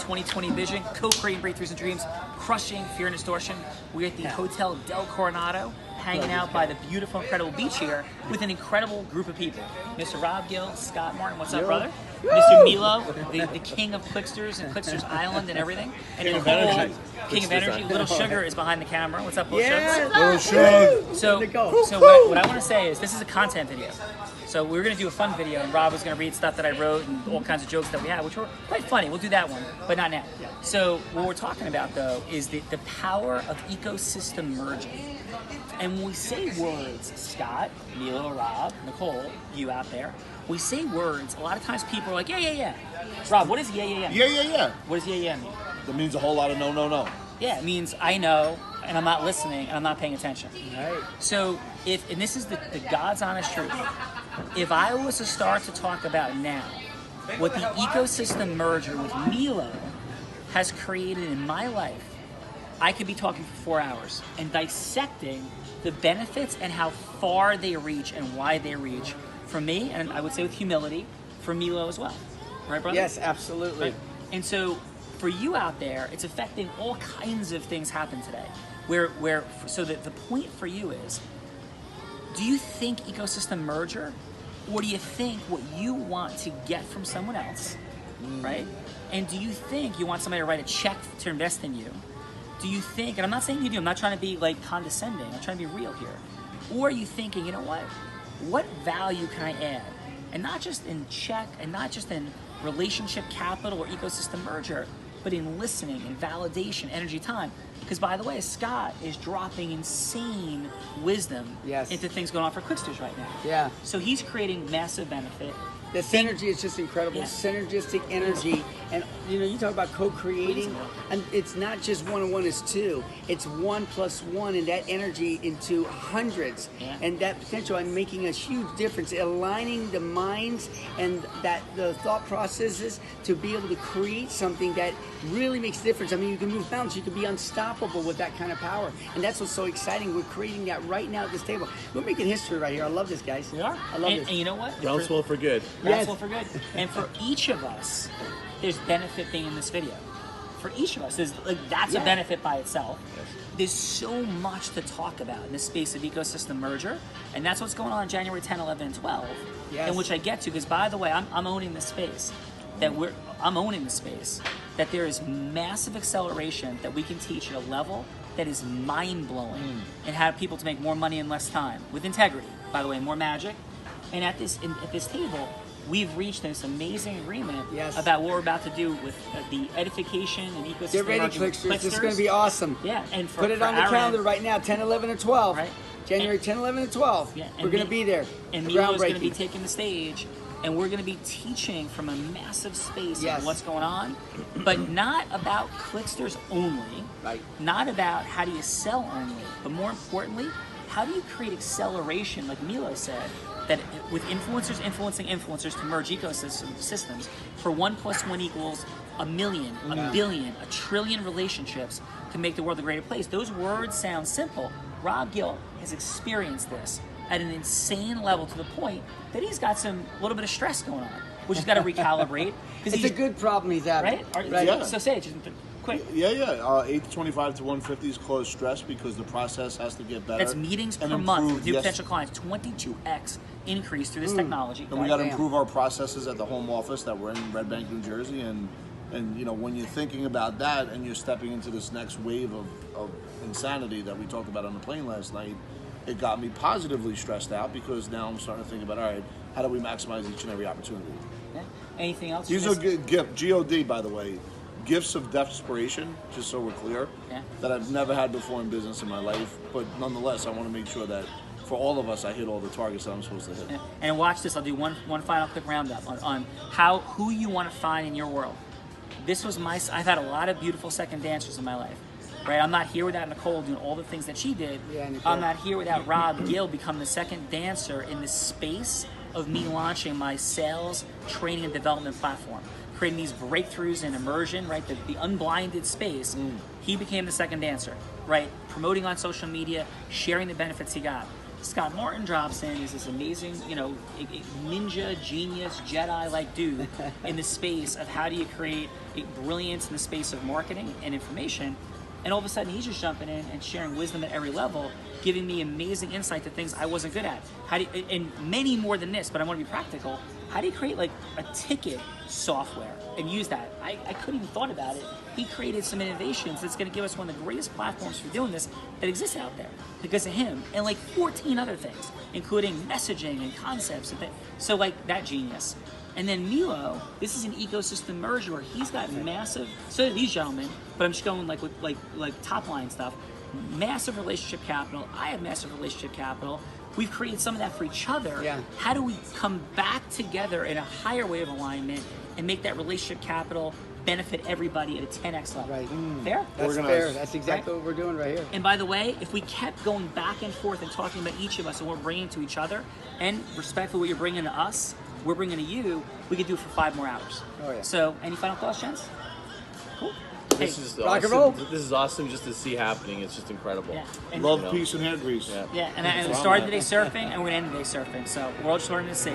2020 vision, co-creating breakthroughs and dreams, crushing fear and distortion. We're at the Hotel del Coronado, hanging out by the beautiful, incredible beach here with an incredible group of people. Mr. Rob Gill, Scott Martin, what's up, brother? Mr. Milo, the king of Klixsters and Klixsters Island and everything. And King of Energy. King of Energy. Little Sugar is behind the camera. What's up, Little Sugar? Little Sugar. So what I want to say is this is a content video. So we were going to do a fun video, and Rob was going to read stuff that I wrote and all kinds of jokes that we had, which were quite funny. We'll do that one, but not now. So what we're talking about, though, is the power of ecosystem merging. And when we say words, Scott, Milo, Rob, Nicole, you out there, we say words, a lot of times people are like, yeah. Rob, what does yeah mean? Yeah. What does yeah mean? That means a whole lot of no. Yeah, it means I know, and I'm not listening, and I'm not paying attention. Right. So and this is the God's honest truth, if I was to start to talk about now what the ecosystem merger with Milo has created in my life, I could be talking for 4 hours and dissecting the benefits and how far they reach and why they reach for me, and I would say with humility, for Milo as well. Right, brother? Yes, absolutely. Right? And so for you out there, it's affecting all kinds of things happen today. So the point for you is, do you think ecosystem merger, or do you think what you want to get from someone else, right? And do you think you want somebody to write a check to invest in you? Do you think, and I'm not saying you do, I'm not trying to be like condescending, I'm trying to be real here. Or are you thinking, you know what value can I add? And not just in check, and not just in relationship capital or ecosystem merger, but in listening and validation, energy, time. Because by the way, Scott is dropping insane wisdom into things going on for Klixsters right now. Yeah. So he's creating massive benefit. The synergy is just incredible. Yeah. Synergistic energy, and you talk about co-creating, and it's not just 1 and 1 is 2. It's 1 plus 1, and that energy into hundreds, and that potential and making a huge difference, aligning the minds and the thought processes to be able to create something that really makes a difference. I mean, you can move mountains, you can be unstoppable with that kind of power, and that's what's so exciting. We're creating that right now at this table. We're making history right here. I love this, guys. We are. I love this. And you know what? Groundswell for good. Groundswell for good. And for each of us, there's benefit being in this video. For each of us, that's a benefit by itself. There's so much to talk about in this space of ecosystem merger, and that's what's going on January 10, 11, and 12, in which I get to, because by the way, I'm owning this space. That there is massive acceleration that we can teach at a level that is mind-blowing, and have people to make more money in less time, with integrity, by the way, more magic. And at this table, we've reached this amazing agreement about what we're about to do with the edification and ecosystem. Get ready, Klixsters. This is going to be awesome. Yeah, and put it on the calendar right now, 10, 11, and 12. Right. January 10, 11, and 12. Yeah, we're going to be there. And Milo's going to be taking the stage, and we're going to be teaching from a massive space of what's going on, but not about Klixsters only, not about how do you sell only, but more importantly, how do you create acceleration, like Milo said, that with influencers influencing influencers to merge ecosystems for 1 plus 1 equals a million, a billion, a trillion relationships to make the world a greater place. Those words sound simple. Rob Gill has experienced this at an insane level to the point that he's got a little bit of stress going on, which he's got to recalibrate. It's a good problem he's having. Right? So say it, just quick. Yeah. 825 to 150 is closed stress because the process has to get better. That's meetings per month with new potential clients, 22x increase through this technology. And we got to improve our processes at the home office that we're in Red Bank, New Jersey, and when you're thinking about that and you're stepping into this next wave of insanity that we talked about on the plane last night, it got me positively stressed out because now I'm starting to think about, all right, how do we maximize each and every opportunity? Yeah. Anything else? These are good gifts. GOD, by the way, gifts of desperation, just so we're clear, that I've never had before in business in my life. But nonetheless, I want to make sure that for all of us, I hit all the targets that I'm supposed to hit. Yeah. And watch this. I'll do one final quick roundup on who you want to find in your world. This was I've had a lot of beautiful second dancers in my life. Right, I'm not here without Nicole doing all the things that she did. I'm not here without Rob Gill becoming the second dancer in this space of me launching my sales, training, and development platform, creating these breakthroughs in immersion, right? The unblinded space. He became the second dancer, right? Promoting on social media, sharing the benefits he got. Scott Martin drops in as this amazing, ninja, genius, Jedi-like dude in the space of how do you create a brilliance in the space of marketing and information. And all of a sudden, he's just jumping in and sharing wisdom at every level, giving me amazing insight to things I wasn't good at. And many more than this, but I want to be practical. How do you create like a ticket software and use that? I couldn't even thought about it. He created some innovations that's going to give us one of the greatest platforms for doing this that exists out there because of him, and like 14 other things, including messaging and concepts and things. So like that genius. And then Milo, this is an ecosystem merger where he's got massive, so do these gentlemen, but I'm just going like with like top line stuff, massive relationship capital. I have massive relationship capital. We've created some of that for each other. Yeah. How do we come back together in a higher way of alignment and make that relationship capital benefit everybody at a 10x level? Right. Fair? That's Organized. fair. That's exactly what we're doing right here. And by the way, if we kept going back and forth and talking about each of us and what we're bringing to each other, and respectfully what you're bringing to us, we're bringing to you, we could do it for 5 more hours. Oh, yeah. So, any final thoughts, gents? Cool. This is rock and awesome. roll. This is awesome just to see happening. It's just incredible. Yeah. And, Love, You know. peace, and hair grease. Yeah. yeah, and we started the day surfing, and we're going to end the day surfing. So, we're all just learning to see.